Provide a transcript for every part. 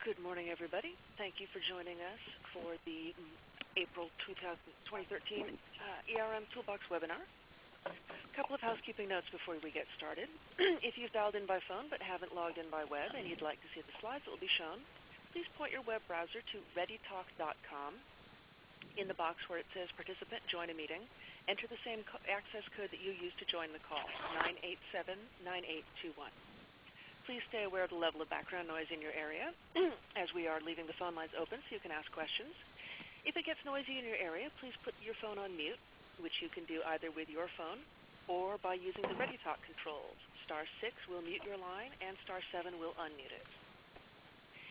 Good morning, everybody. Thank you for joining us for the April 2013 ERM Toolbox webinar. A couple of housekeeping notes before we get started. If you've dialed in by phone but haven't logged in by web and you'd like to see the slides that will be shown, please point your web browser to readytalk.com. In the box where it says Participant Join a Meeting, enter the same access code that you used to join the call, 987-9821. Please stay aware of the level of background noise in your area, as we are leaving the phone lines open so you can ask questions. If it gets noisy in your area, please put your phone on mute, which you can do either with your phone or by using the ReadyTalk controls. *6 will mute your line, and *7 will unmute it.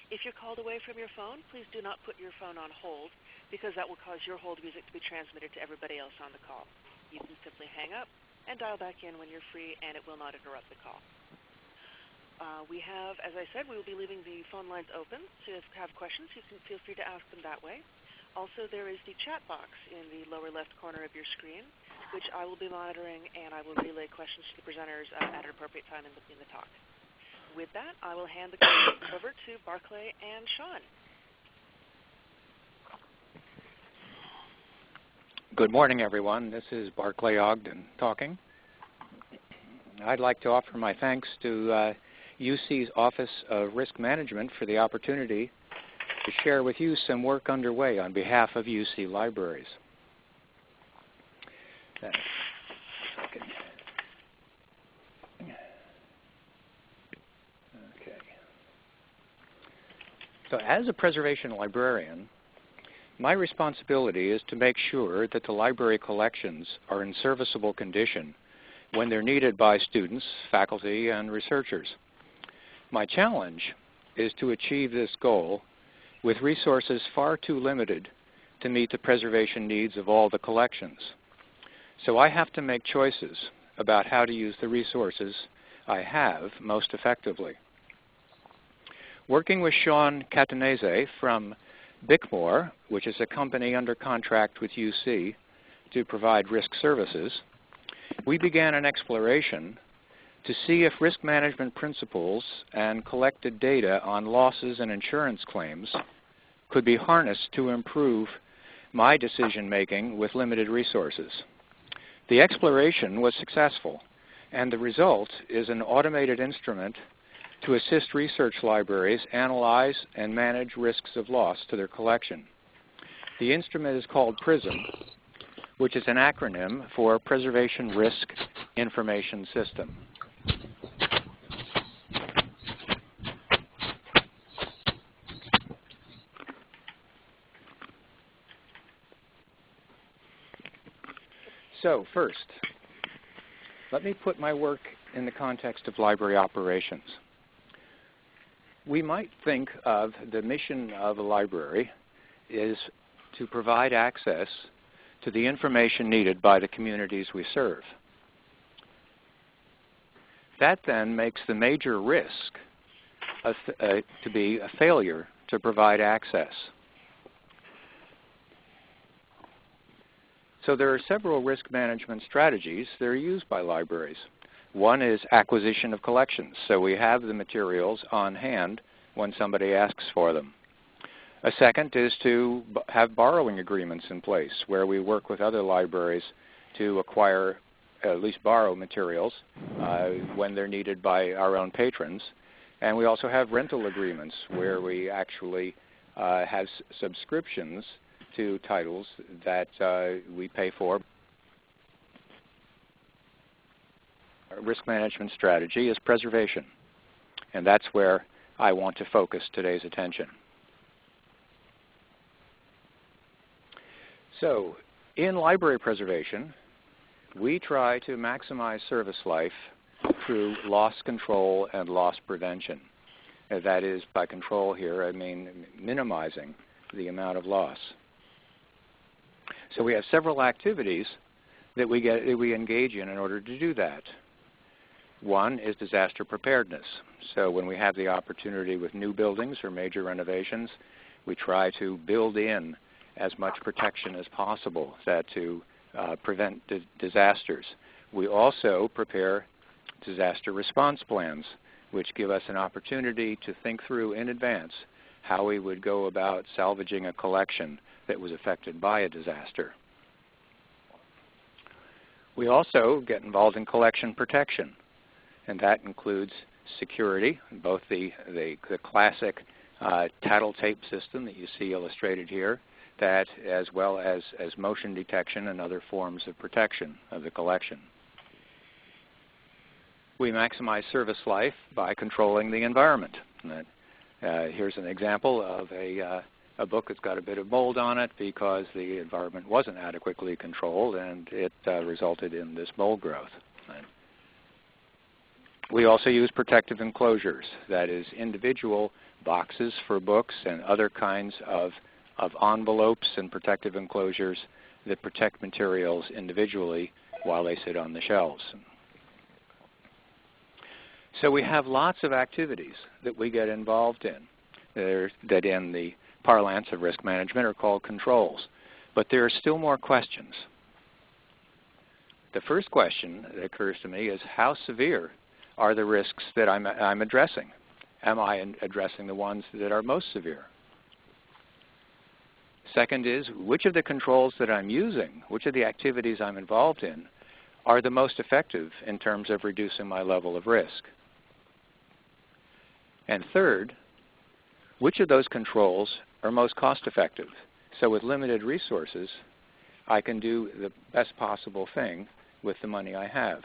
If you're called away from your phone, please do not put your phone on hold, because that will cause your hold music to be transmitted to everybody else on the call. You can simply hang up and dial back in when you're free, and it will not interrupt the call. We have, as I said, we will be leaving the phone lines open, so if you have questions, you can feel free to ask them that way. Also, there is the chat box in the lower left corner of your screen, which I will be monitoring, and I will relay questions to the presenters at an appropriate time in the talk. With that, I will hand the call over to Barclay and Sean. Good morning, everyone. This is Barclay Ogden talking. I'd like to offer my thanks to UC's Office of Risk Management for the opportunity to share with you some work underway on behalf of UC libraries. So as a preservation librarian, my responsibility is to make sure that the library collections are in serviceable condition when they're needed by students, faculty, and researchers. My challenge is to achieve this goal with resources far too limited to meet the preservation needs of all the collections. So I have to make choices about how to use the resources I have most effectively. Working with Sean Catanese from Bickmore, which is a company under contract with UC to provide risk services, we began an exploration to see if risk management principles and collected data on losses and insurance claims could be harnessed to improve my decision-making with limited resources. The exploration was successful, and the result is an automated instrument to assist research libraries analyze and manage risks of loss to their collection. The instrument is called PRISM, which is an acronym for Preservation Risk Information System. So first, let me put my work in the context of library operations. We might think of the mission of a library is to provide access to the information needed by the communities we serve. That then makes the major risk to be a failure to provide access. So there are several risk management strategies that are used by libraries. One is acquisition of collections, so we have the materials on hand when somebody asks for them. A second is to have borrowing agreements in place where we work with other libraries to acquire, at least borrow materials when they're needed by our own patrons. And we also have rental agreements where we actually have subscriptions to titles that we pay for. Our risk management strategy is preservation, and that's where I want to focus today's attention. So, in library preservation, we try to maximize service life through loss control and loss prevention. That is, by control here, I mean minimizing the amount of loss. So we have several activities that we engage in order to do that. One is disaster preparedness. So when we have the opportunity with new buildings or major renovations, we try to build in as much protection as possible to prevent disasters. We also prepare disaster response plans, which give us an opportunity to think through in advance how we would go about salvaging a collection that was affected by a disaster. We also get involved in collection protection, and that includes security, both the classic tattletale system that you see illustrated here, that as well as motion detection and other forms of protection of the collection. We maximize service life by controlling the environment. Here's an example of a book that's got a bit of mold on it because the environment wasn't adequately controlled, and it resulted in this mold growth. We also use protective enclosures, that is, individual boxes for books and other kinds of envelopes and protective enclosures that protect materials individually while they sit on the shelves. So we have lots of activities that we get involved in that in the parlance of risk management are called controls. But there are still more questions. The first question that occurs to me is, how severe are the risks that I'm addressing? Am I addressing the ones that are most severe? Second is, which of the controls that I'm using, which of the activities I'm involved in, are the most effective in terms of reducing my level of risk? And third, which of those controls are most cost-effective? So with limited resources, I can do the best possible thing with the money I have.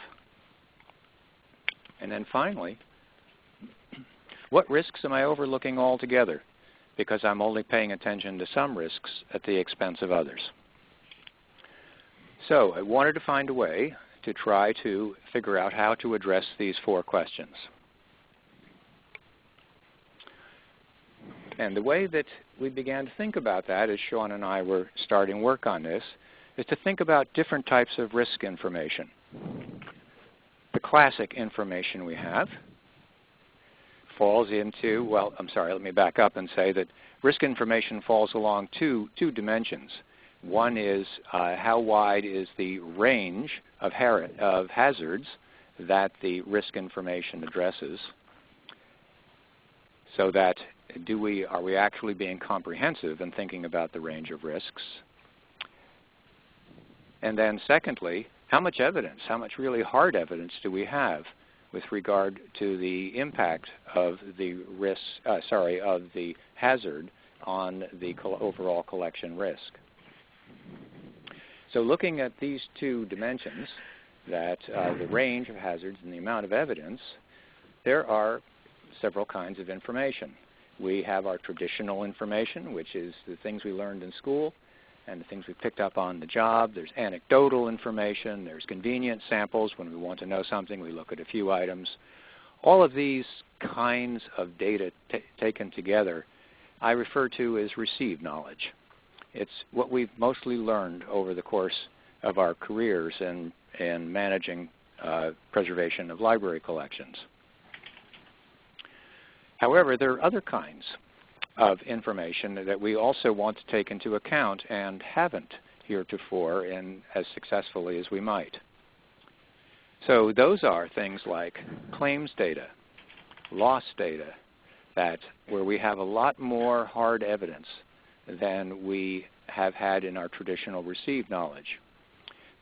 And then finally, what risks am I overlooking altogether because I'm only paying attention to some risks at the expense of others? So I wanted to find a way to try to figure out how to address these four questions. And the way that we began to think about that, as Sean and I were starting work on this, is to think about different types of risk information. The classic information we have falls into, well, I'm sorry, let me back up and say that risk information falls along two dimensions. One is how wide is the range of hazards that the risk information addresses, so that are we actually being comprehensive in thinking about the range of risks? And then secondly, how much evidence, how much really hard evidence do we have with regard to the impact of the of the hazard on the overall collection risk? So looking at these two dimensions, that the range of hazards and the amount of evidence, there are several kinds of information. We have our traditional information, which is the things we learned in school and the things we picked up on the job. There's anecdotal information. There's convenient samples. When we want to know something, we look at a few items. All of these kinds of data taken together I refer to as received knowledge. It's what we've mostly learned over the course of our careers in managing preservation of library collections. However, there are other kinds of information that we also want to take into account and haven't heretofore as successfully as we might. So those are things like claims data, loss data, where we have a lot more hard evidence than we have had in our traditional received knowledge.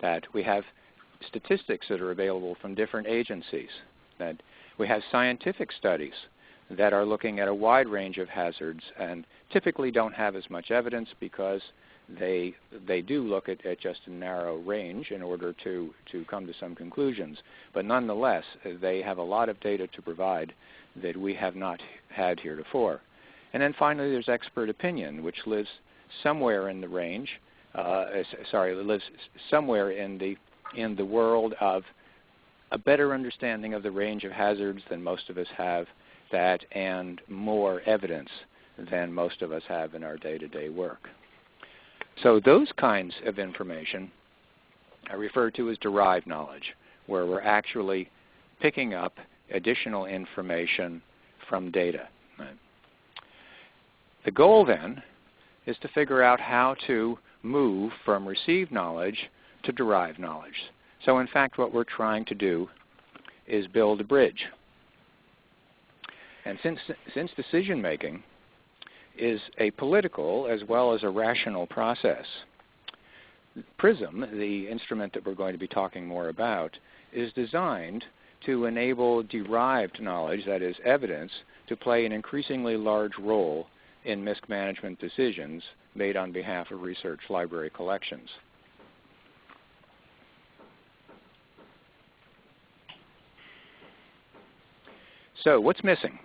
That we have statistics that are available from different agencies. That we have scientific studies that are looking at a wide range of hazards and typically don't have as much evidence because they do look at just a narrow range in order to come to some conclusions. But nonetheless, they have a lot of data to provide that we have not had heretofore. And then finally, there's expert opinion, which lives somewhere in the range, lives somewhere in the world of a better understanding of the range of hazards than most of us have, and more evidence than most of us have in our day-to-day work. So those kinds of information I refer to as derived knowledge, where we're actually picking up additional information from data. Right? The goal then is to figure out how to move from received knowledge to derived knowledge. So in fact, what we're trying to do is build a bridge. And since decision-making is a political as well as a rational process. PRISM, the instrument that we're going to be talking more about, is designed to enable derived knowledge, that is evidence, to play an increasingly large role in risk management decisions made on behalf of research library collections. So what's missing?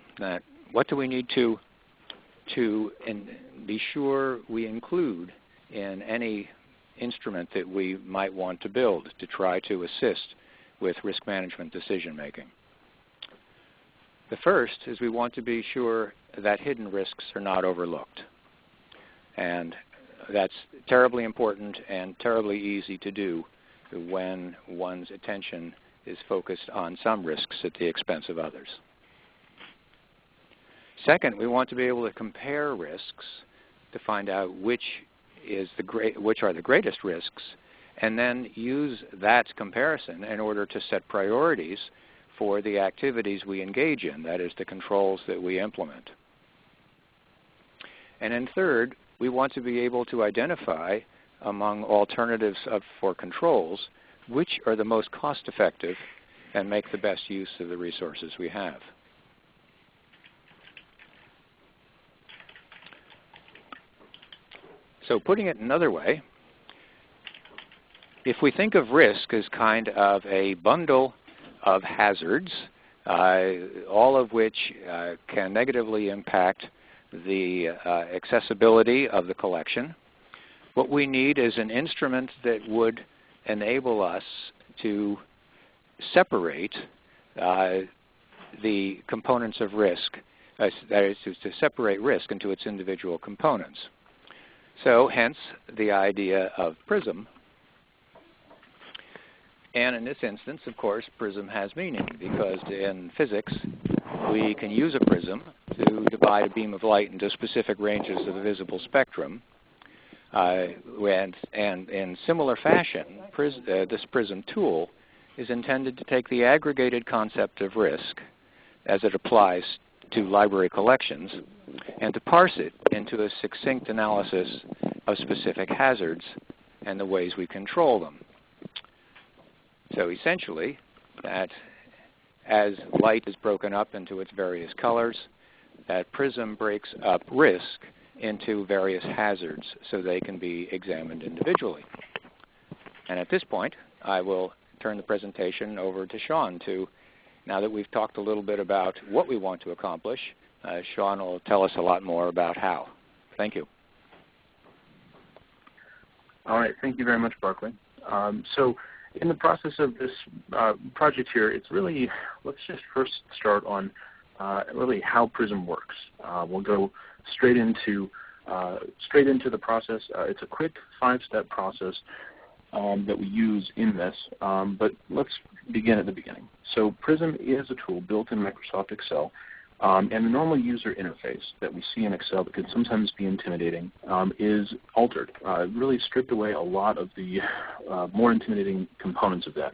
What do we need to be sure we include in any instrument that we might want to build to try to assist with risk management decision making? The first is we want to be sure that hidden risks are not overlooked. And that's terribly important and terribly easy to do when one's attention is focused on some risks at the expense of others. Second, we want to be able to compare risks to find out which are the greatest risks, and then use that comparison in order to set priorities for the activities we engage in, that is, the controls that we implement. And then third, we want to be able to identify among alternatives for controls which are the most cost-effective and make the best use of the resources we have. So putting it another way, if we think of risk as kind of a bundle of hazards, all of which can negatively impact the accessibility of the collection, what we need is an instrument that would enable us to separate the components of risk, that is, to separate risk into its individual components. So hence the idea of PRISM. And in this instance, of course, PRISM has meaning, because in physics we can use a prism to divide a beam of light into specific ranges of the visible spectrum. And in similar fashion, this PRISM tool is intended to take the aggregated concept of risk as it applies to library collections and to parse it into a succinct analysis of specific hazards and the ways we control them. So essentially, that as light is broken up into its various colors, that PRISM breaks up risk into various hazards so they can be examined individually. And at this point, I will turn the presentation over to Sean now that we've talked a little bit about what we want to accomplish, Sean will tell us a lot more about how. Thank you. All right, thank you very much, Barclay. So in the process of this project here, it's really, let's just first start on really how PRISM works. We'll go straight into the process. It's a quick 5-step process that we use in this, but let's begin at the beginning. So PRISM is a tool built in Microsoft Excel, and the normal user interface that we see in Excel that can sometimes be intimidating is altered, really stripped away a lot of the more intimidating components of that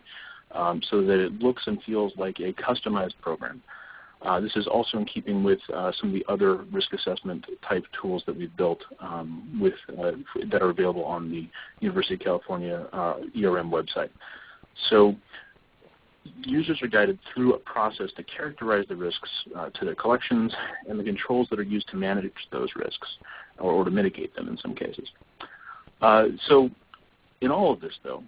so that it looks and feels like a customized program. This is also in keeping with some of the other risk assessment type tools that we've built that are available on the University of California ERM website. So users are guided through a process to characterize the risks to their collections and the controls that are used to manage those risks or to mitigate them in some cases. So in all of this, though,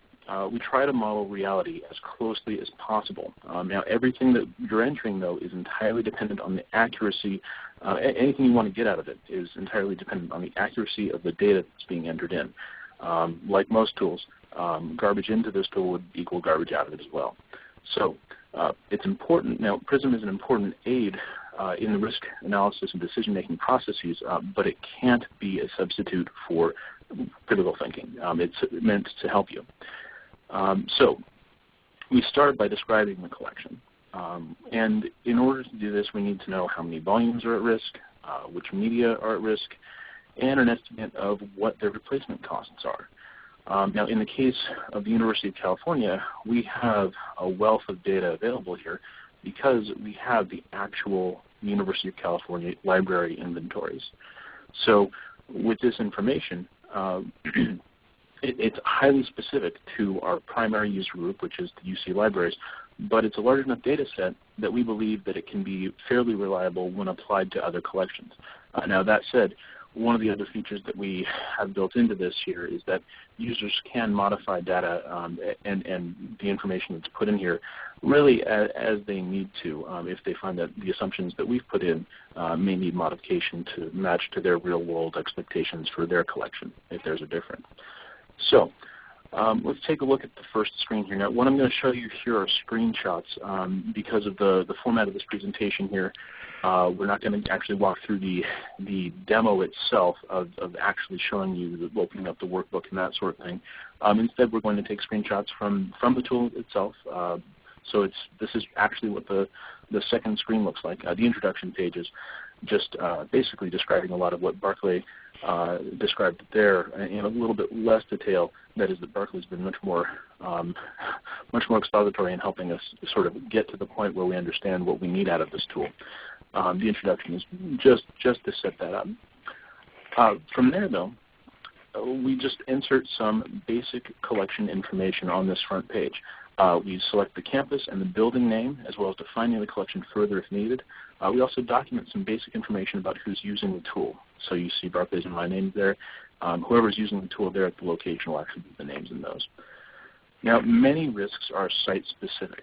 we try to model reality as closely as possible. Now, everything that you're entering, though, is entirely dependent on the accuracy. Anything you want to get out of it is entirely dependent on the accuracy of the data that's being entered in. Like most tools, garbage into this tool would equal garbage out of it as well. So it's important. Now, PRISM is an important aid in the risk analysis and decision-making processes, but it can't be a substitute for critical thinking. It's meant to help you. So we start by describing the collection. And in order to do this, we need to know how many volumes are at risk, which media are at risk, and an estimate of what their replacement costs are. Now, in the case of the University of California, we have a wealth of data available here because we have the actual University of California library inventories. So with this information, it's highly specific to our primary user group, which is the UC libraries, but it's a large enough data set that we believe that it can be fairly reliable when applied to other collections. Now that said, one of the other features that we have built into this here is that users can modify data and the information that's put in here really as they need to if they find that the assumptions that we've put in may need modification to match to their real-world expectations for their collection if there's a difference. So let's take a look at the first screen here. Now, what I'm going to show you here are screenshots because of the format of this presentation here. We're not going to actually walk through the demo itself of actually showing you opening up the workbook and that sort of thing. Instead, we're going to take screenshots from the tool itself. So this is actually what the second screen looks like. The introduction page is just basically describing a lot of what Barclay described there in a little bit less detail. That is that Barclay's been much more expository in helping us sort of get to the point where we understand what we need out of this tool. The introduction is just to set that up. From there, though, we just insert some basic collection information on this front page. We select the campus and the building name, as well as defining the collection further if needed. We also document some basic information about who's using the tool. So you see Barclays and my name there. Whoever's using the tool there at the location will actually be the names in those. Now, many risks are site-specific.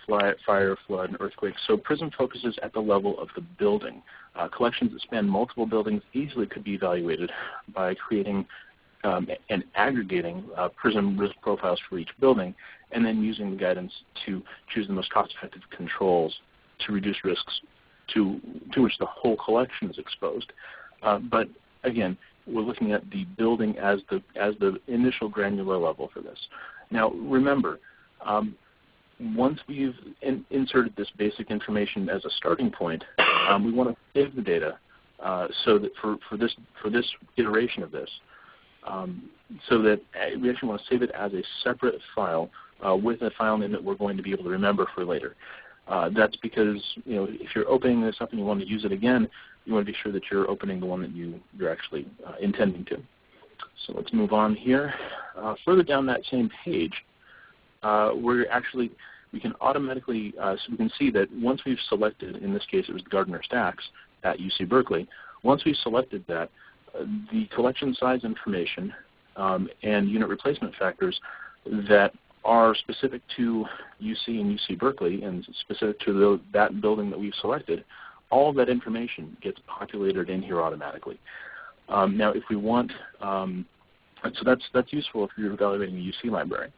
Fire, flood, and earthquake. So PRISM focuses at the level of the building. Collections that span multiple buildings easily could be evaluated by creating and aggregating PRISM risk profiles for each building, and then using the guidance to choose the most cost-effective controls to reduce risks to which the whole collection is exposed. But again, we're looking at the building as the initial granular level for this. Now, remember, once we've inserted this basic information as a starting point, we want to save the data so that for this iteration of this, so that we actually want to save it as a separate file with a file name that we're going to be able to remember for later. That's because if you're opening this up and you want to use it again, you want to be sure that you're opening the one that you're actually intending to. So let's move on here. Further down that same page, we can automatically, so we can see that once we've selected, in this case it was the Gardner Stacks at UC Berkeley, once we've selected that, the collection size information and unit replacement factors that are specific to UC and UC Berkeley and specific to that building that we've selected, all of that information gets populated in here automatically. Now, if we want, so that's useful if you're evaluating a UC library.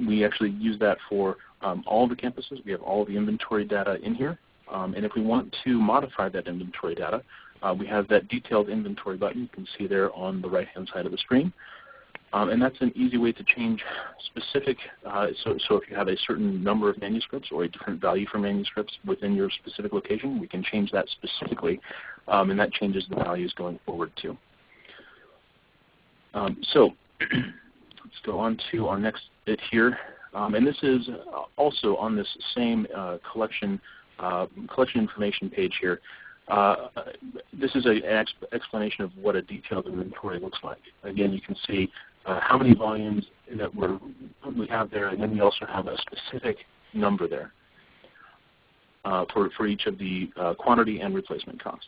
We actually use that for all the campuses. We have all of the inventory data in here. And if we want to modify that inventory data, we have that detailed inventory button you can see there on the right-hand side of the screen. And that's an easy way to change specific, so if you have a certain number of manuscripts or a different value for manuscripts within your specific location, we can change that specifically, and that changes the values going forward too. So let's go on to our next bit here. And this is also on this same collection information page here. This is an explanation of what a detailed inventory looks like. Again, you can see how many volumes that we have there, and then we also have a specific number there for each of the quantity and replacement costs.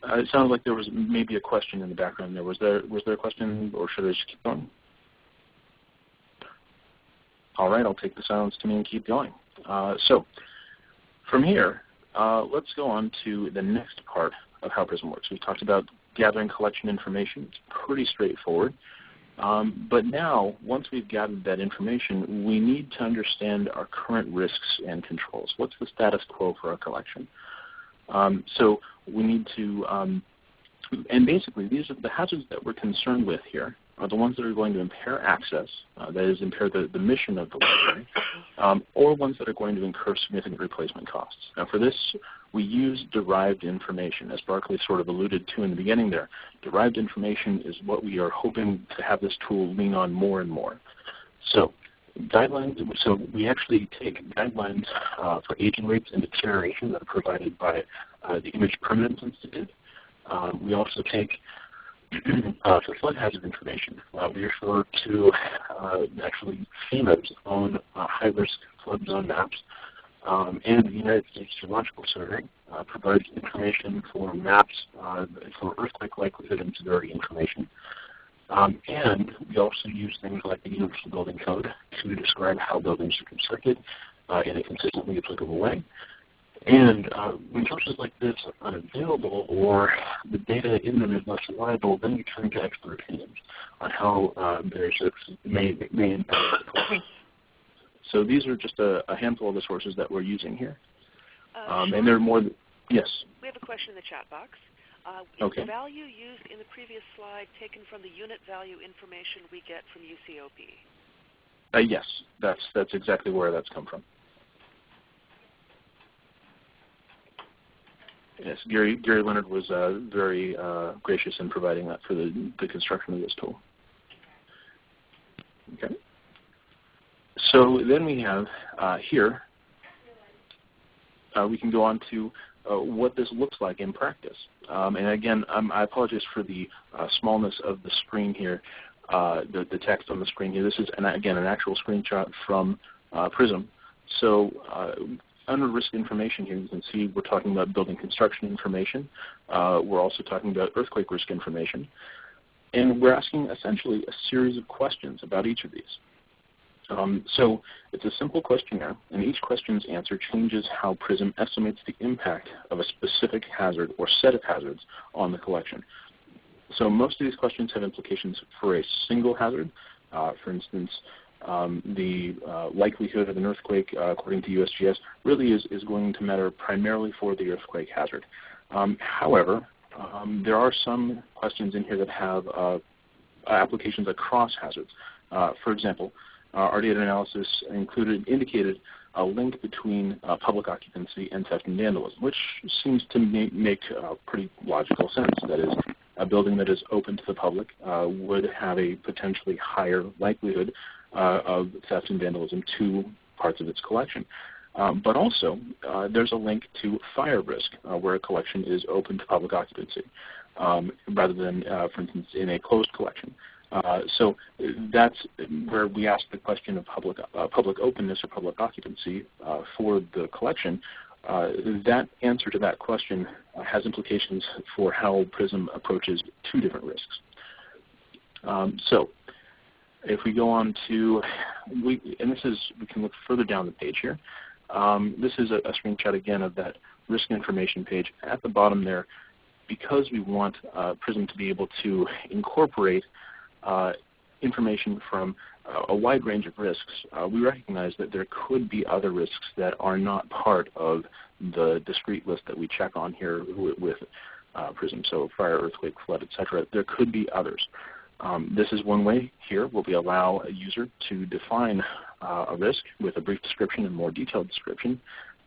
It sounded like there was maybe a question in the background there. Was there a question, or should I just keep going? All right, I'll take the silence to mean and keep going. So from here, let's go on to the next part of how PRISM works. We've talked about gathering collection information. It's pretty straightforward. But now, once we've gathered that information, we need to understand our current risks and controls. What's the status quo for our collection? So we need to, and basically these are the hazards that we're concerned with here are the ones that are going to impair access, that is, impair the mission of the library, or ones that are going to incur significant replacement costs. Now for this, we use derived information, as Barclay sort of alluded to in the beginning there. Derived information is what we are hoping to have this tool lean on more and more. So guidelines, so we actually take guidelines for aging rates and deterioration that are provided by the image permanence sensitive. We also take for flood hazard information. We refer to actually FEMA's own high-risk flood zone maps, and the United States Geological Survey provides information for maps for earthquake likelihood and severity information. And we also use things like the Universal Building Code to describe how buildings are constructed in a consistently applicable way. And when sources like this are unavailable or the data in them is less reliable, then we turn to expert opinions on how various risks may impact the collection. So these are just a handful of the sources that we're using here. And there are more. Yes? We have a question in the chat box. Is the value used in the previous slide taken from the unit value information we get from UCOB? Yes, that's exactly where that's come from. Yes, Gary Leonard was very gracious in providing that for the construction of this tool. Okay. So then we have here, we can go on to what this looks like in practice. And again, I apologize for the smallness of the screen here, the text on the screen here. This is, again, an actual screenshot from PRISM. So under risk information here, you can see we're talking about building construction information. We're also talking about earthquake risk information. And we're asking essentially a series of questions about each of these. So it's a simple questionnaire, and each question's answer changes how PRISM estimates the impact of a specific hazard or set of hazards on the collection. So most of these questions have implications for a single hazard. For instance, the likelihood of an earthquake, according to USGS, really is going to matter primarily for the earthquake hazard. However, there are some questions in here that have applications across hazards. For example, our data analysis indicated a link between public occupancy and theft and vandalism, which seems to make pretty logical sense. That is, a building that is open to the public would have a potentially higher likelihood of theft and vandalism to parts of its collection. But also, there's a link to fire risk, where a collection is open to public occupancy, rather than, for instance, in a closed collection. So that's where we ask the question of public openness or public occupancy for the collection. That answer to that question has implications for how PRISM approaches two different risks. So if we go on to, we can look further down the page here. This is a screenshot again of that risk information page. At the bottom there, because we want PRISM to be able to incorporate information from a wide range of risks, we recognize that there could be other risks that are not part of the discrete list that we check on here with PRISM, so fire, earthquake, flood, etc. There could be others. This is one way here where we allow a user to define a risk with a brief description and more detailed description,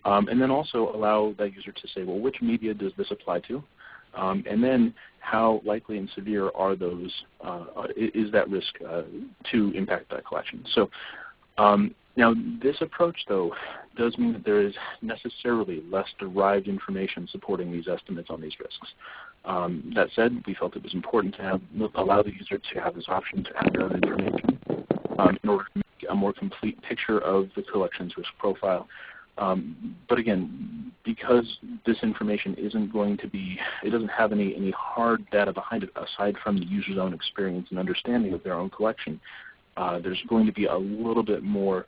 and then also allow that user to say, well, which media does this apply to? And then how likely and severe are those, is that risk to impact that collection? So now this approach, though, does mean that there is necessarily less derived information supporting these estimates on these risks. That said, we felt it was important to allow the user to have this option to add their own information in order to make a more complete picture of the collection's risk profile. But again, because this information isn't going to be, it doesn't have any hard data behind it aside from the user's own experience and understanding of their own collection, there's going to be a little bit more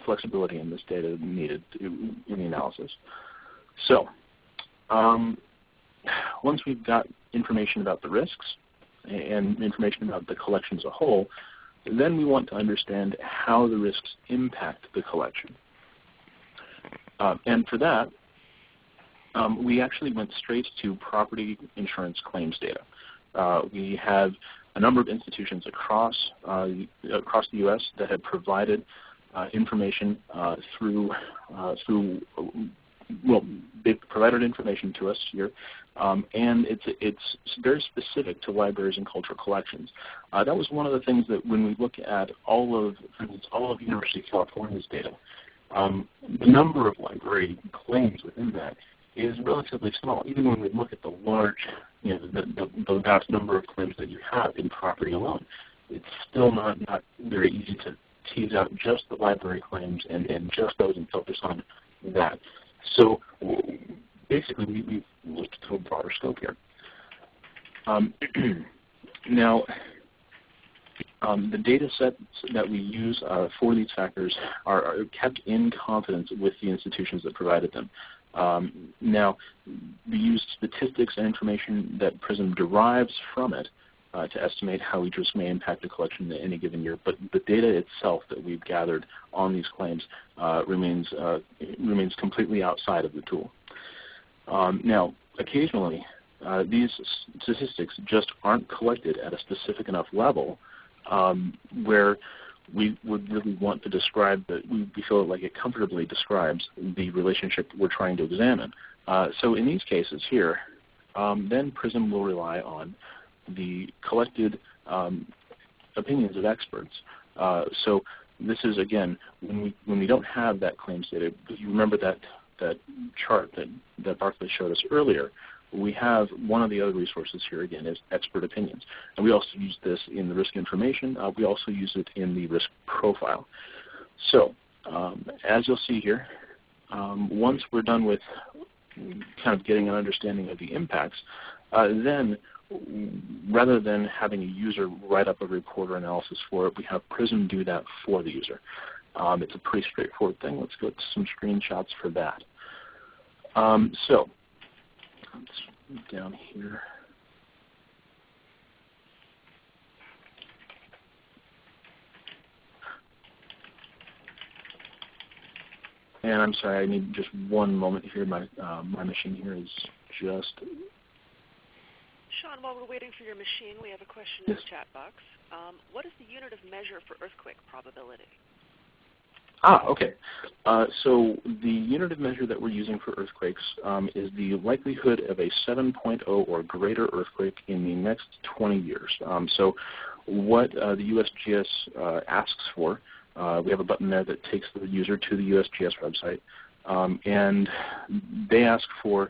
flexibility in this data needed in the analysis. So once we've got information about the risks and information about the collection as a whole, then we want to understand how the risks impact the collection. And for that, we actually went straight to property insurance claims data. We have a number of institutions across the U.S. that have provided information well, they've provided information to us here, and it's very specific to libraries and cultural collections. That was one of the things that when we look at all of University of California's data, the number of library claims within that is relatively small. Even when we look at the large, the vast number of claims that you have in property alone, it's still not very easy to tease out just the library claims and just those and focus on that. So basically, we've looked to a broader scope here. Now, the data sets that we use for these factors are kept in confidence with the institutions that provided them. Now, we use statistics and information that PRISM derives from it to estimate how each risk may impact the collection in any given year, but the data itself that we've gathered on these claims remains completely outside of the tool. Now, occasionally, these statistics just aren't collected at a specific enough level where we would really want to describe that we feel like it comfortably describes the relationship we're trying to examine. So in these cases here, then PRISM will rely on the collected opinions of experts. So this is, again, when we don't have that claims data, you remember that chart that Barclay showed us earlier, we have one of the other resources here, again, is expert opinions. And we also use this in the risk information. We also use it in the risk profile. So as you'll see here, once we're done with kind of getting an understanding of the impacts, then rather than having a user write up a report or analysis for it, we have PRISM do that for the user. It's a pretty straightforward thing. Let's go to some screenshots for that. So let's move down here. And I'm sorry, I need just one moment here. My machine here is just... Sean, while we're waiting for your machine, we have a question in the chat box. What is the unit of measure for earthquake probability? Okay. So the unit of measure that we're using for earthquakes is the likelihood of a 7.0 or greater earthquake in the next 20 years. So what the USGS asks for, we have a button there that takes the user to the USGS website, and they ask for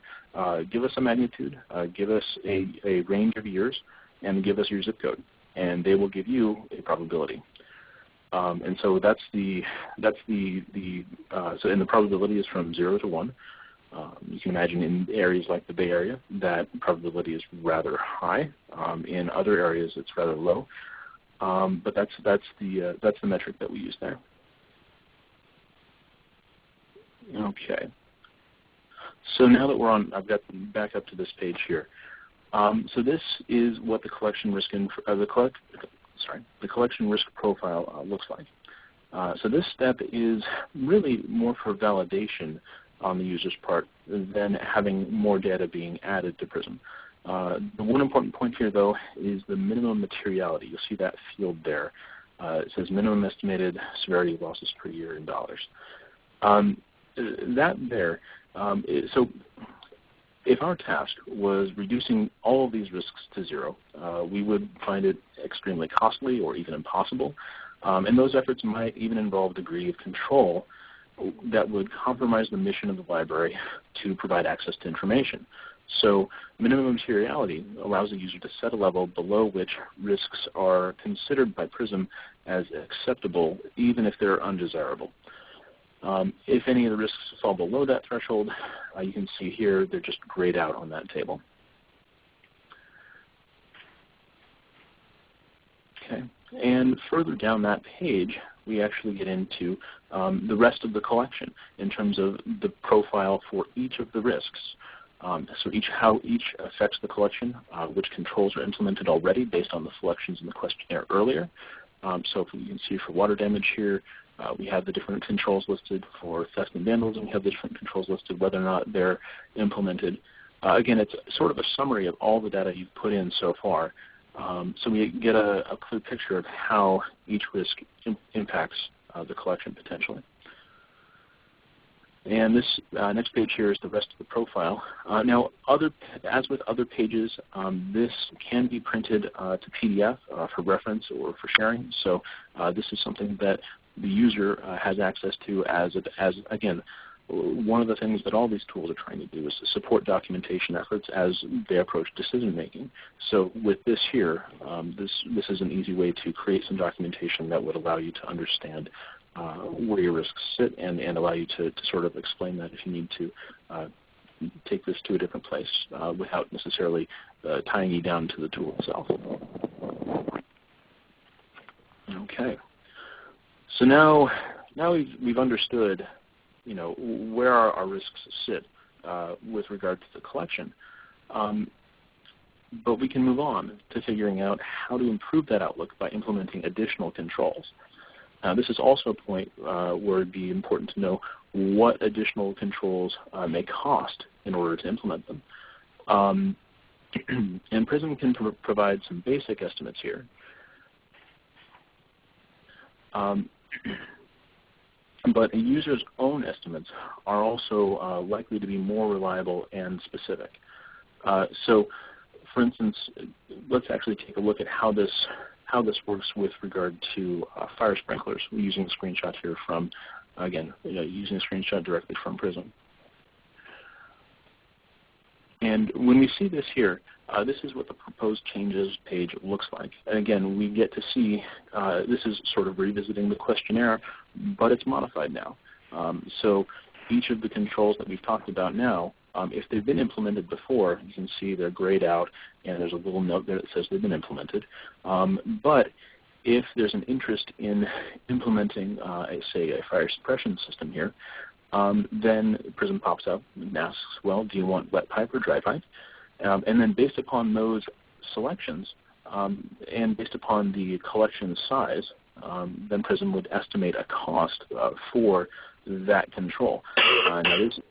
give us a magnitude, give us a range of years, and give us your zip code, and they will give you a probability. And so and the probability is from 0 to 1. You can imagine in areas like the Bay Area, that probability is rather high. In other areas, it's rather low. But that's the metric that we use there. Okay. So now that we're on, I've got back up to this page here. So this is what the collection risk the collection risk profile looks like. So this step is really more for validation on the user's part than having more data being added to PRISM. The one important point here, though, is the minimum materiality. You'll see that field there. It says minimum estimated severity of losses per year in dollars. So if our task was reducing all of these risks to 0, we would find it extremely costly or even impossible. And those efforts might even involve a degree of control that would compromise the mission of the library to provide access to information. So minimum materiality allows the user to set a level below which risks are considered by PRISM as acceptable, even if they're undesirable. If any of the risks fall below that threshold, you can see here they're just grayed out on that table. Okay. And further down that page, we actually get into the rest of the collection in terms of the profile for each of the risks. So how each affects the collection, which controls are implemented already based on the selections in the questionnaire earlier. So if you can see for water damage here, we have the different controls listed. For theft and vandalism, we have the different controls listed, whether or not they're implemented. Again, it's sort of a summary of all the data you've put in so far. So we get a clear picture of how each risk impacts the collection potentially. And this next page here is the rest of the profile. Now, as with other pages, this can be printed to PDF for reference or for sharing. So this is something that the user has access to as again, one of the things that all these tools are trying to do is to support documentation efforts as they approach decision making. So with this here, this is an easy way to create some documentation that would allow you to understand where your risks sit and allow you to sort of explain that if you need to take this to a different place without necessarily tying you down to the tool itself. Okay. So now we've understood, where our risks sit with regard to the collection. But we can move on to figuring out how to improve that outlook by implementing additional controls. Now, this is also a point where it would be important to know what additional controls may cost in order to implement them. And PRISM can provide some basic estimates here. But a user's own estimates are also likely to be more reliable and specific. So, for instance, let's actually take a look at how this works with regard to fire sprinklers. We're using a screenshot here from, again, using a screenshot directly from PRISM. And when we see this here, this is what the proposed changes page looks like. And again, we get to see, this is sort of revisiting the questionnaire, but it's modified now. So each of the controls that we've talked about now, if they've been implemented before, you can see they're grayed out, and there's a little note there that says they've been implemented. But if there's an interest in implementing, say, a fire suppression system here, then PRISM pops up and asks, well, do you want wet pipe or dry pipe? And then based upon those selections and based upon the collection size, then PRISM would estimate a cost for that control. Now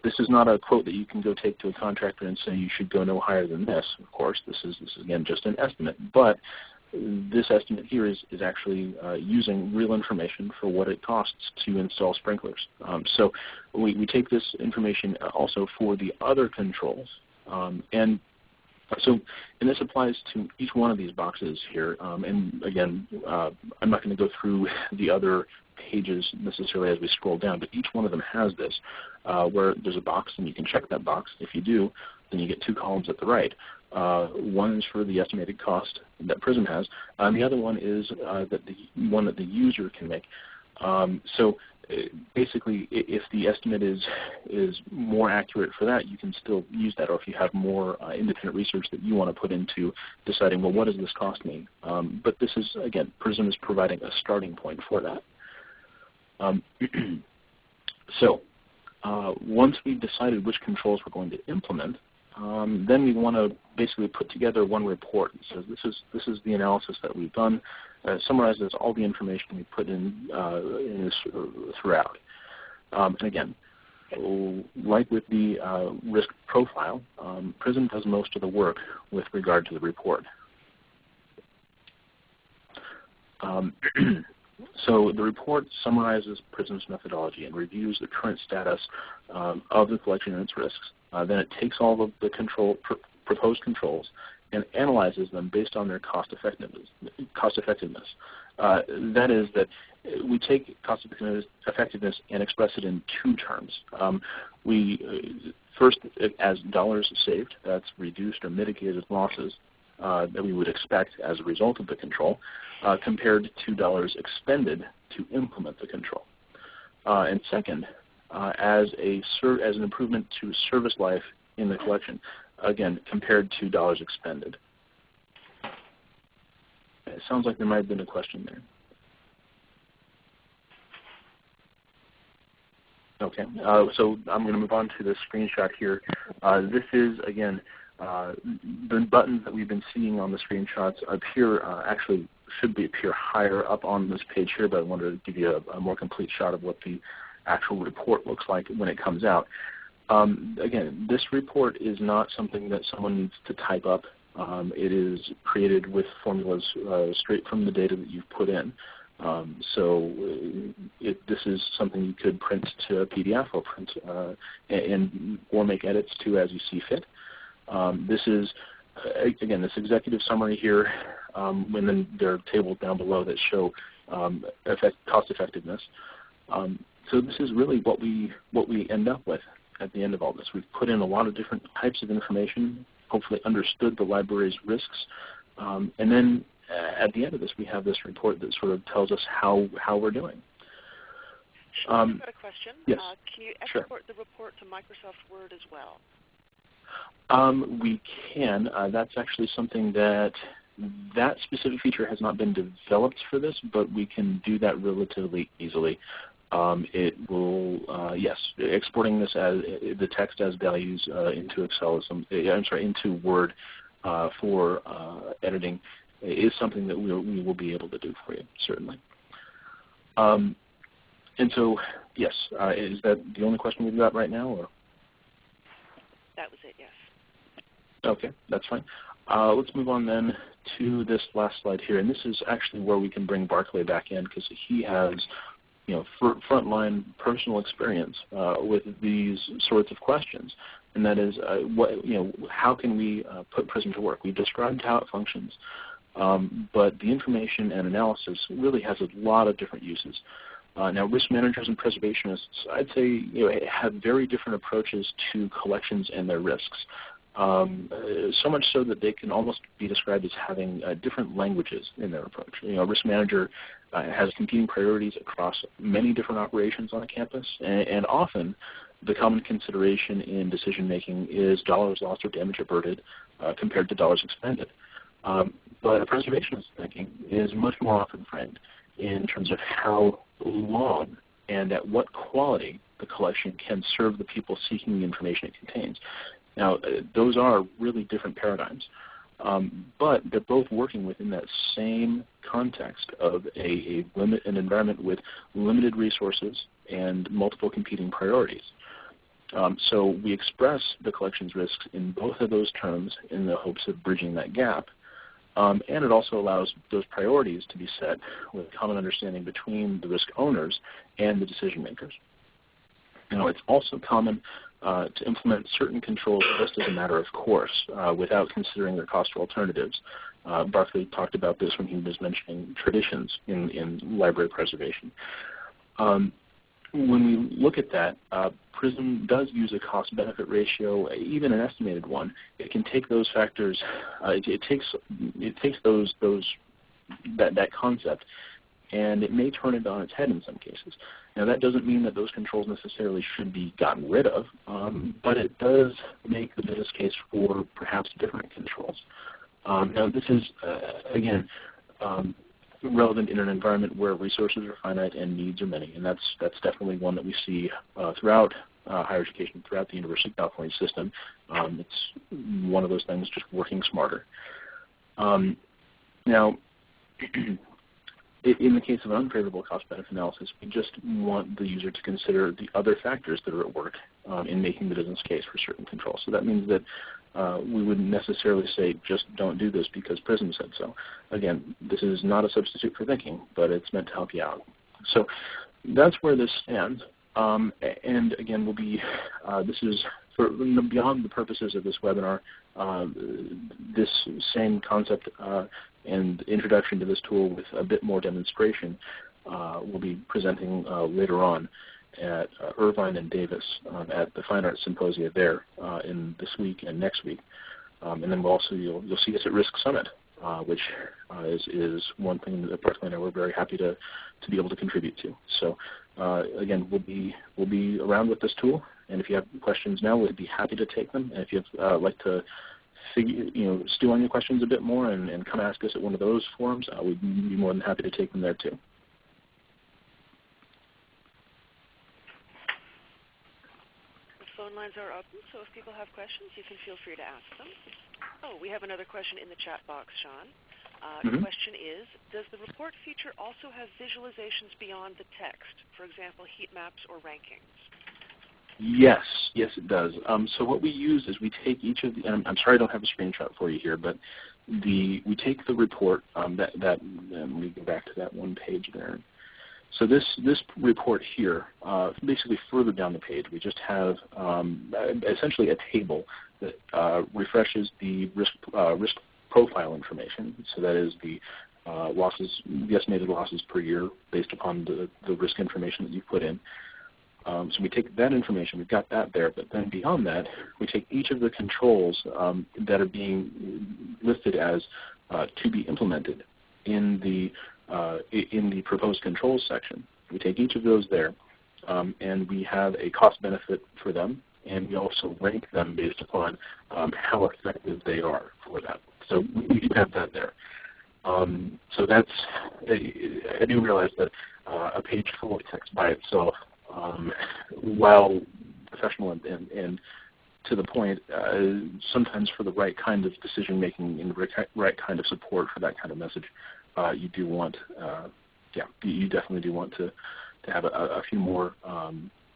this is not a quote that you can go take to a contractor and say you should go no higher than this. Of course, this is again just an estimate, but this estimate here is actually using real information for what it costs to install sprinklers. So we take this information also for the other controls. And this applies to each one of these boxes here. And again, I'm not going to go through the other pages necessarily as we scroll down, but each one of them has this, where there's a box and you can check that box. If you do, then you get two columns at the right. One is for the estimated cost that PRISM has, and the other one is the one that the user can make. So basically, if the estimate is more accurate for that, you can still use that, or if you have more independent research that you want to put into deciding, well, what does this cost me? But this is, again, PRISM is providing a starting point for that. So once we've decided which controls we're going to implement, then we want to basically put together one report. So this is the analysis that we've done. Summarizes all the information we put in this throughout. And again, like with the risk profile, PRISM does most of the work with regard to the report. So the report summarizes PRISM's methodology and reviews the current status of the collection and its risks. Then it takes all of the proposed controls and analyzes them based on their cost effectiveness. That is that we take cost effectiveness and express it in two terms. We first, as dollars saved, that's reduced or mitigated losses that we would expect as a result of the control, compared to dollars expended to implement the control. And second, as an improvement to service life in the collection, again, compared to dollars expended. It sounds like there might have been a question there. Okay, so I'm going to move on to the screenshot here. This is, again, the buttons that we've been seeing on the screenshots appear, actually should appear higher up on this page here, but I wanted to give you a more complete shot of what the actual report looks like when it comes out. Again, this report is not something that someone needs to type up. It is created with formulas straight from the data that you've put in. So this is something you could print to a PDF or print or make edits to as you see fit. This is again, this executive summary here, and then there are tables down below that show cost effectiveness. So this is really what we end up with at the end of all this. We've put in a lot of different types of information, hopefully understood the library's risks, and then at the end of this, we have this report that sort of tells us how we're doing. I've got a question. Yes. Can you export the report to Microsoft Word as well? We can. That's actually something that specific feature has not been developed for this, but we can do that relatively easily. It will, yes, exporting this as the text as values into Excel, into Word for editing is something that we will be able to do for you, certainly. And so, yes, is that the only question we've got right now? Or? That was it, yes. Okay, that's fine. Let's move on then to this last slide here, and this is actually where we can bring Barclay back in because he has, frontline personal experience with these sorts of questions, and that is, how can we put PRISM to work? We've described how it functions, but the information and analysis really has a lot of different uses. Now, risk managers and preservationists, I'd say, have very different approaches to collections and their risks. So much so that they can almost be described as having different languages in their approach. A risk manager has competing priorities across many different operations on a campus, and often the common consideration in decision making is dollars lost or damage averted compared to dollars expended. But a preservationist thinking is much more often framed in terms of how long and at what quality the collection can serve the people seeking the information it contains. Now, those are really different paradigms, but they're both working within that same context of an environment with limited resources and multiple competing priorities. So we express the collections risks in both of those terms in the hopes of bridging that gap. And it also allows those priorities to be set with common understanding between the risk owners and the decision makers. It's also common to implement certain controls just as a matter of course without considering their cost alternatives. Barclay talked about this when he was mentioning traditions in library preservation. When we look at that, PRISM does use a cost-benefit ratio, even an estimated one. It can take those factors. It takes that concept, and it may turn it on its head in some cases. Now, that doesn't mean that those controls necessarily should be gotten rid of, but it does make the business case for perhaps different controls. Now, this is again. Relevant in an environment where resources are finite and needs are many, and that's definitely one that we see throughout higher education, throughout the University of California system. It's one of those things, just working smarter. Now, in the case of unfavorable cost-benefit analysis, we just want the user to consider the other factors that are at work in making the business case for certain controls. So that means that we wouldn't necessarily say just don't do this because PRISM said so. Again, this is not a substitute for thinking, but it's meant to help you out. So that's where this stands. And again, this is beyond the purposes of this webinar. This same concept and introduction to this tool with a bit more demonstration we'll be presenting later on at Irvine and Davis at the Fine Arts Symposia there in this week and next week. And then you'll see us at Risk Summit, which is one thing that Barclay and I were very happy to be able to contribute to. So again, we'll be around with this tool, and if you have questions now, we'd be happy to take them. And if you'd like to stew on your questions a bit more and come ask us at one of those forums, we'd be more than happy to take them there too. Phone lines are open, so if people have questions, you can feel free to ask them. Oh, we have another question in the chat box, Sean. The question is, does the report feature also have visualizations beyond the text, for example, heat maps or rankings? Yes, it does. So what we use is we take each of the, and I'm sorry I don't have a screenshot for you here, but we take the report, let me go back to that one page there. So this report here, basically further down the page, we just have essentially a table that refreshes the risk profile information. So that is the the estimated losses per year based upon the risk information that you put in. So we take that information, we've got that there, but then beyond that, we take each of the controls that are being listed as to be implemented in the proposed controls section. We take each of those there, and we have a cost benefit for them, and we also rank them based upon how effective they are for that. So we do have that there. So that's, I do realize that a page full of text by itself, while professional and to the point, sometimes for the right kind of decision making and the right kind of support for that kind of message, you do want, you definitely do want to have a few more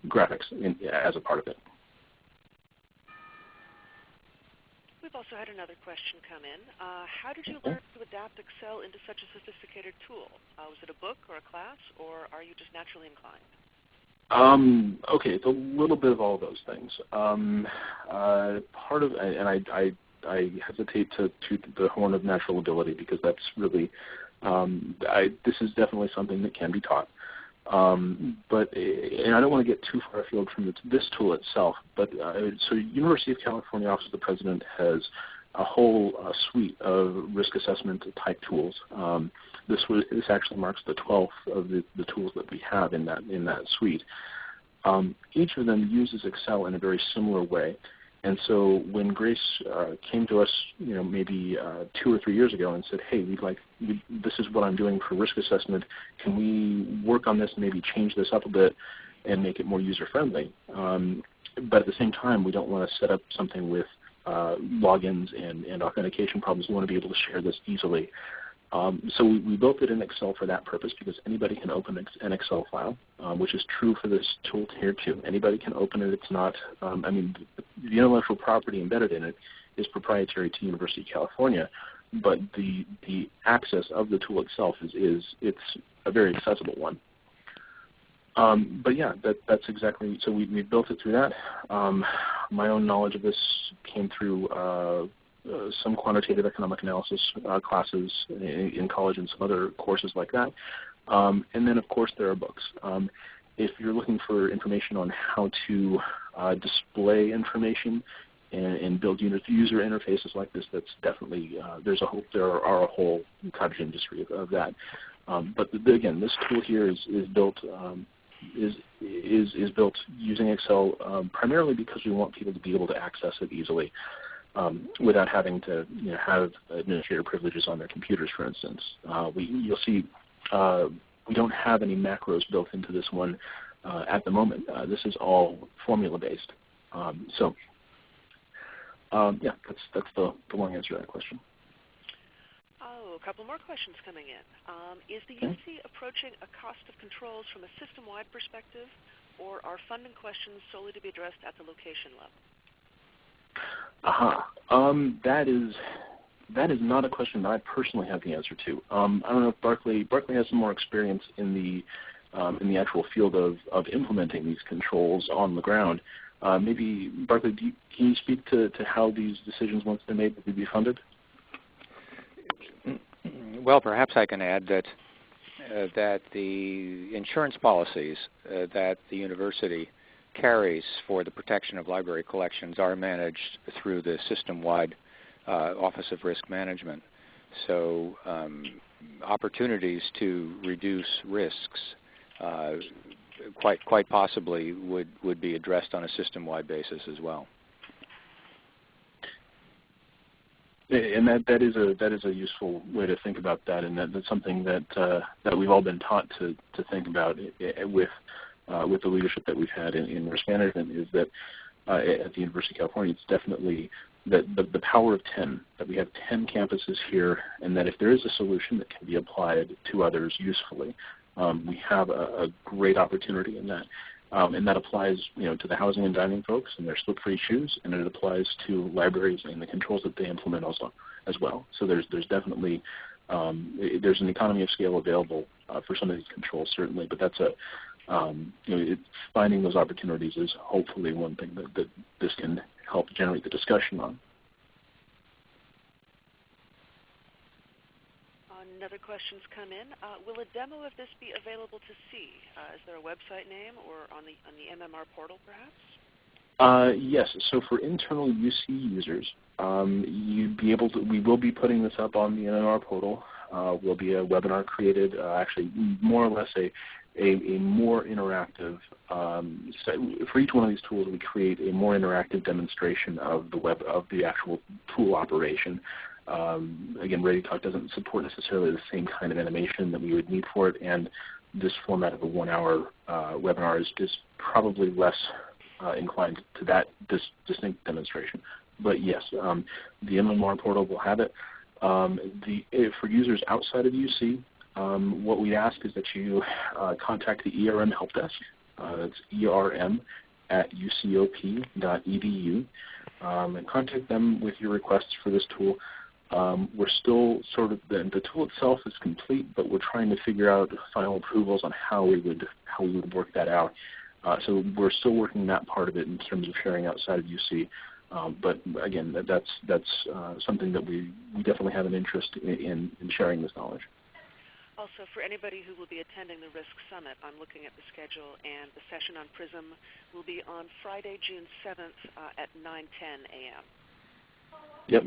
graphics as a part of it. We've also had another question come in. How did you learn to adapt Excel into such a sophisticated tool? Was it a book or a class, or are you just naturally inclined? Okay, it's a little bit of all those things. Part of, and I hesitate to toot the horn of natural ability because that's really, this is definitely something that can be taught. But and I don't want to get too far afield from this tool itself, but so University of California Office of the President has a whole suite of risk assessment type tools. This actually marks the 12th of the tools that we have in that suite. Each of them uses Excel in a very similar way. And so when Grace came to us, maybe 2 or 3 years ago and said, hey, this is what I'm doing for risk assessment. Can we work on this and maybe change this up a bit and make it more user-friendly? But at the same time, we don't want to set up something with logins and authentication problems. We want to be able to share this easily. So we built it in Excel for that purpose because anybody can open an Excel file, which is true for this tool here too. Anybody can open it. It's not, the intellectual property embedded in it is proprietary to University of California, but the access of the tool itself it's a very accessible one. But yeah, that's exactly, so we built it through that. My own knowledge of this came through some quantitative economic analysis classes in college and some other courses like that. And then, of course, there are books. If you're looking for information on how to display information and build user interfaces like this, that's definitely, there are a whole cottage industry of that. But again, this tool here is built is built using Excel primarily because we want people to be able to access it easily. Without having to have administrator privileges on their computers, for instance. You'll see we don't have any macros built into this one at the moment. This is all formula-based. Yeah, that's the long answer to that question. Oh, a couple more questions coming in. Is the UC approaching a cost of controls from a system-wide perspective, or are funding questions solely to be addressed at the location level? That is not a question that I personally have the answer to. I don't know if Barclay has some more experience in the actual field of implementing these controls on the ground. Maybe Barclay, can you speak to how these decisions, once they're made, would be funded? Well, perhaps I can add that the insurance policies that the university carries for the protection of library collections are managed through the system-wide Office of Risk Management. So opportunities to reduce risks quite possibly would be addressed on a system-wide basis as well. And that is a useful way to think about that, and that's something that we've all been taught to think about with the leadership that we've had in risk management, is that at the University of California, it's definitely the power of 10, that we have 10 campuses here, and that if there is a solution that can be applied to others usefully, we have a great opportunity in that. And that applies to the housing and dining folks and their slip-free shoes, and it applies to libraries and the controls that they implement also as well. So there's definitely There's an economy of scale available for some of these controls, certainly, but that's finding those opportunities is hopefully one thing that this can help generate the discussion on. Another question's come in. Will a demo of this be available to see? Is there a website name or on the MMR portal, perhaps? Yes. So for internal UC users, we will be putting this up on the MMR portal. Will be a webinar created, actually more or less a more interactive. For each one of these tools, we create a more interactive demonstration of the actual tool operation. Again, ReadyTalk doesn't support necessarily the same kind of animation that we would need for it, and this format of a 1-hour webinar is probably less inclined to that distinct demonstration. But yes, the MMR portal will have it. For users outside of UC, what we ask is that you contact the ERM help desk. That's ERM at ucop.edu, and contact them with your requests for this tool. We're still the tool itself is complete, but we're trying to figure out final approvals on how we would work that out. So we're still working that part of it in terms of sharing outside of UC. But again, that's something that we definitely have an interest in sharing this knowledge. Also, for anybody who will be attending the RISC Summit, I'm looking at the schedule, and the session on PRISM will be on Friday, June 7th at 9:10 a.m. Yep,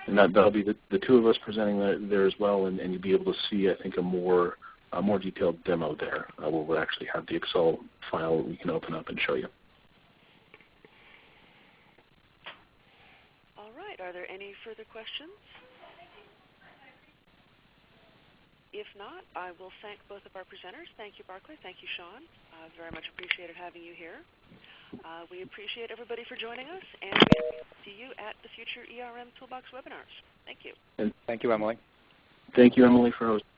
and that'll be the two of us presenting there as well, and you'll be able to see, I think, a more detailed demo there. We'll actually have the Excel file that we can open up and show you. All right. Are there any further questions? If not, I will thank both of our presenters. Thank you, Barclay. Thank you, Sean. Very much appreciated having you here. We appreciate everybody for joining us, and we see you at the future ERM Toolbox webinars. Thank you. Thank you, Emily. Thank you, Emily, for hosting.